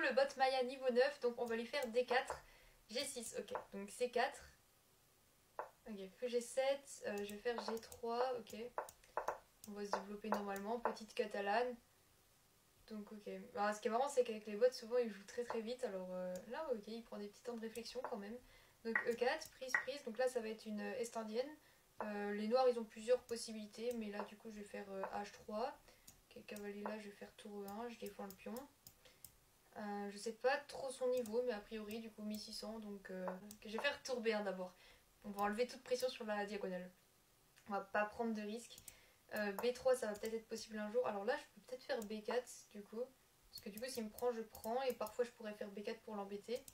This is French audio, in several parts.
le bot Maya niveau 9, donc on va lui faire D4, G6, ok, donc C4. Ok, feu G7, je vais faire G3, ok. On va se développer normalement, petite catalane. Donc ok. Alors, ce qui est marrant c'est qu'avec les bots souvent ils jouent très très vite. Alors là ok il prend des petits temps de réflexion quand même. Donc E4, prise. Donc là ça va être une est-indienne. Les noirs ils ont plusieurs possibilités. Mais là du coup je vais faire H3. Ok, cavalier là je vais faire tour E1, je défends le pion. Je sais pas trop son niveau mais a priori du coup 1600. Donc je vais faire tour B1 d'abord. On va enlever toute pression sur la diagonale. On va pas prendre de risques. B3 ça va peut-être être possible un jour. Alors là je peux peut-être faire B4 du coup. Parce que du coup s'il me prend je prends. Et parfois je pourrais faire B4 pour l'embêter.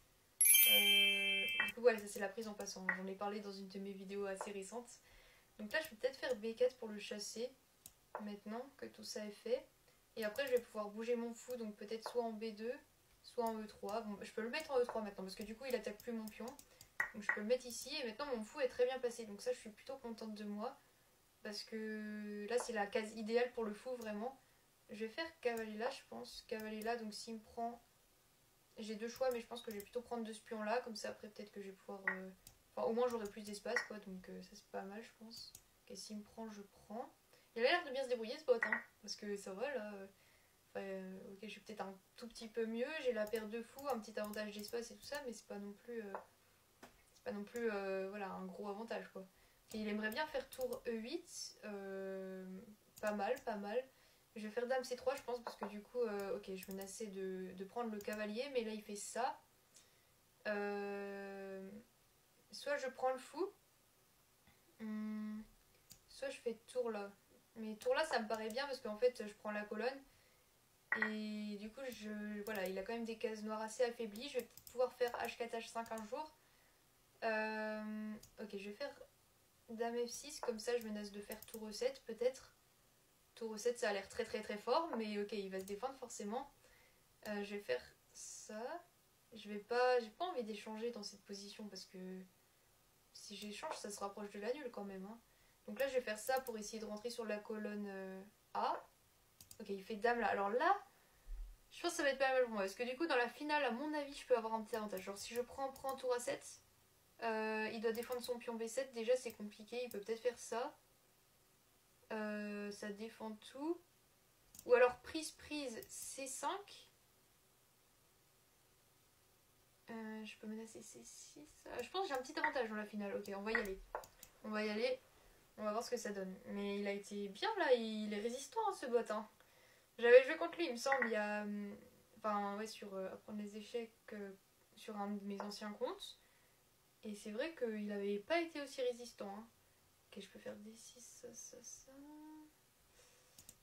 Du coup voilà ça c'est la prise en passant. J'en ai parlé dans une de mes vidéos assez récentes. Donc là je peux peut-être faire B4 pour le chasser. Maintenant que tout ça est fait. Et après je vais pouvoir bouger mon fou. Donc peut-être soit en B2 soit en E3. Bon je peux le mettre en E3 maintenant. Parce que du coup il attaque plus mon pion. Donc je peux le mettre ici. Et maintenant mon fou est très bien passé. Donc ça je suis plutôt contente de moi. Parce que là c'est la case idéale pour le fou vraiment. Je vais faire cavalier là je pense. Cavalier là donc s'il me prend... J'ai deux choix mais je pense que je vais plutôt prendre de ce pion là. Comme ça après peut-être que je vais pouvoir... Enfin au moins j'aurai plus d'espace quoi. Donc ça c'est pas mal je pense. Ok s'il me prend je prends. Il a l'air de bien se débrouiller ce bot hein. Parce que ça va là. Enfin, ok je suis peut-être un tout petit peu mieux. J'ai la paire de fous, un petit avantage d'espace et tout ça. Mais c'est pas non plus... c'est pas non plus voilà, un gros avantage quoi. Et il aimerait bien faire tour E8, pas mal, pas mal. Je vais faire dame C3 je pense parce que du coup, ok je menaçais de prendre le cavalier mais là il fait ça. Soit je prends le fou, soit je fais tour là. Mais tour là ça me paraît bien parce qu'en fait je prends la colonne. Et du coup voilà, il a quand même des cases noires assez affaiblies. Je vais peut-être pouvoir faire H4, H5 un jour. Ok je vais faire dame F6, comme ça je menace de faire tour E7 peut-être. Tour E7 ça a l'air très très très fort, mais ok il va se défendre forcément. Je vais faire ça. J'ai pas envie d'échanger dans cette position parce que si j'échange ça se rapproche de la nulle quand même. Hein. Donc là je vais faire ça pour essayer de rentrer sur la colonne A. Ok il fait dame là. Alors là je pense que ça va être pas mal pour moi parce que du coup dans la finale à mon avis je peux avoir un petit avantage. Genre si je prends tour A7. Il doit défendre son pion B7, déjà c'est compliqué, il peut peut-être faire ça. Ça défend tout. Ou alors prise C5. Je peux menacer C6. Je pense que j'ai un petit avantage dans la finale. Ok, on va y aller. On va y aller. On va voir ce que ça donne. Mais il a été bien là, il est résistant hein, ce bot. Hein. J'avais joué contre lui, il me semble, il y a... Enfin, ouais, sur apprendre les échecs sur un de mes anciens comptes. Et c'est vrai qu'il n'avait pas été aussi résistant. Hein. Ok, je peux faire D6, ça.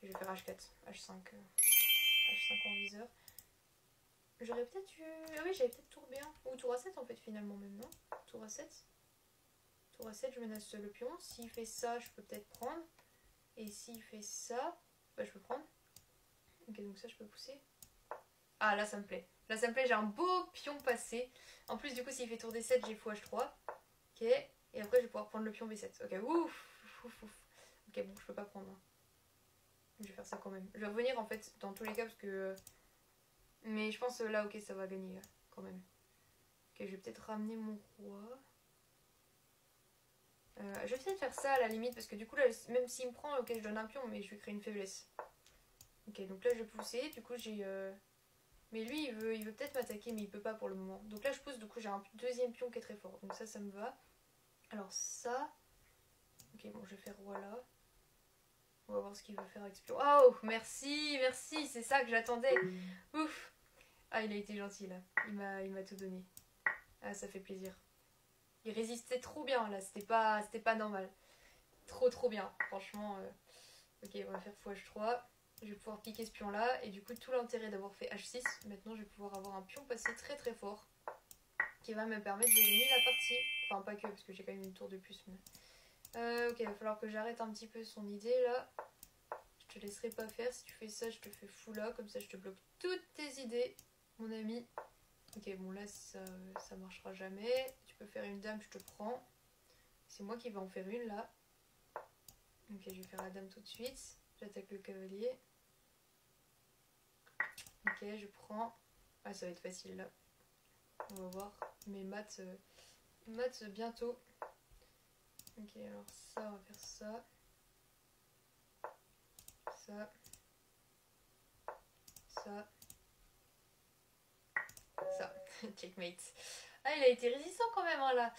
Je vais faire H4, H5, H5 en viseur. J'aurais peut-être eu... Ah oui, j'avais peut-être tour B1. Ou tour A7 en fait finalement même, non? Tour A7. Tour A7, je menace le pion. S'il fait ça, je peux peut-être prendre. Et s'il fait ça, bah je peux prendre. Ok, donc ça je peux pousser. Ah là ça me plaît. Là ça me plaît, j'ai un beau pion passé. En plus du coup s'il fait tour D7, j'ai fou H3. Ok, et après je vais pouvoir prendre le pion B7. Ok, ouf. Ok, bon je peux pas prendre. Hein. Je vais faire ça quand même. Je vais revenir en fait dans tous les cas parce que... Mais je pense là ok ça va gagner quand même. Ok je vais peut-être ramener mon roi. Je vais peut-être faire ça à la limite parce que du coup là même s'il me prend ok je donne un pion mais je vais créer une faiblesse. Ok donc là je vais pousser. Du coup j'ai... Mais lui il veut peut-être m'attaquer mais il peut pas pour le moment. Donc là je pousse, du coup j'ai un deuxième pion qui est très fort. Donc ça me va. Alors ça... Ok bon je vais faire roi là. On va voir ce qu'il va faire avec ce pion. Oh merci, c'est ça que j'attendais. Ouf. Ah il a été gentil là. Il m'a tout donné. Ah ça fait plaisir. Il résistait trop bien là, c'était pas normal. Trop bien, franchement. Ok on va faire fou H3. Je vais pouvoir piquer ce pion là. Et du coup tout l'intérêt d'avoir fait H6. Maintenant je vais pouvoir avoir un pion passé très très fort. Qui va me permettre de gagner la partie. Enfin pas que parce que j'ai quand même une tour de plus. Mais... ok il va falloir que j'arrête un petit peu son idée là. Je te laisserai pas faire. Si tu fais ça je te fais fou là. Comme ça je te bloque toutes tes idées mon ami. Ok bon là ça marchera jamais. Tu peux faire une dame je te prends. C'est moi qui vais en faire une là. Ok je vais faire la dame tout de suite. J'attaque le cavalier. Ok je prends. Ah, ça va être facile là. On va voir. Mes maths bientôt. Ok, alors ça, on va faire ça. Ça. Ça. Ça. Checkmate. Ah, il a été résistant quand même, hein, là.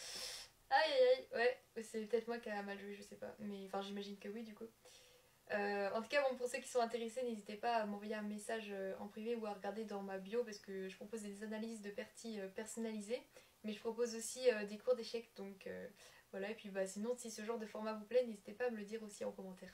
Aïe aïe aïe. Ouais, c'est peut-être moi qui a mal joué, je sais pas. Mais enfin, j'imagine que oui, du coup. En tout cas, bon, pour ceux qui sont intéressés, n'hésitez pas à m'envoyer un message en privé ou à regarder dans ma bio parce que je propose des analyses de parties personnalisées. Mais je propose aussi des cours d'échecs. Donc voilà, et puis bah, sinon, si ce genre de format vous plaît, n'hésitez pas à me le dire aussi en commentaire.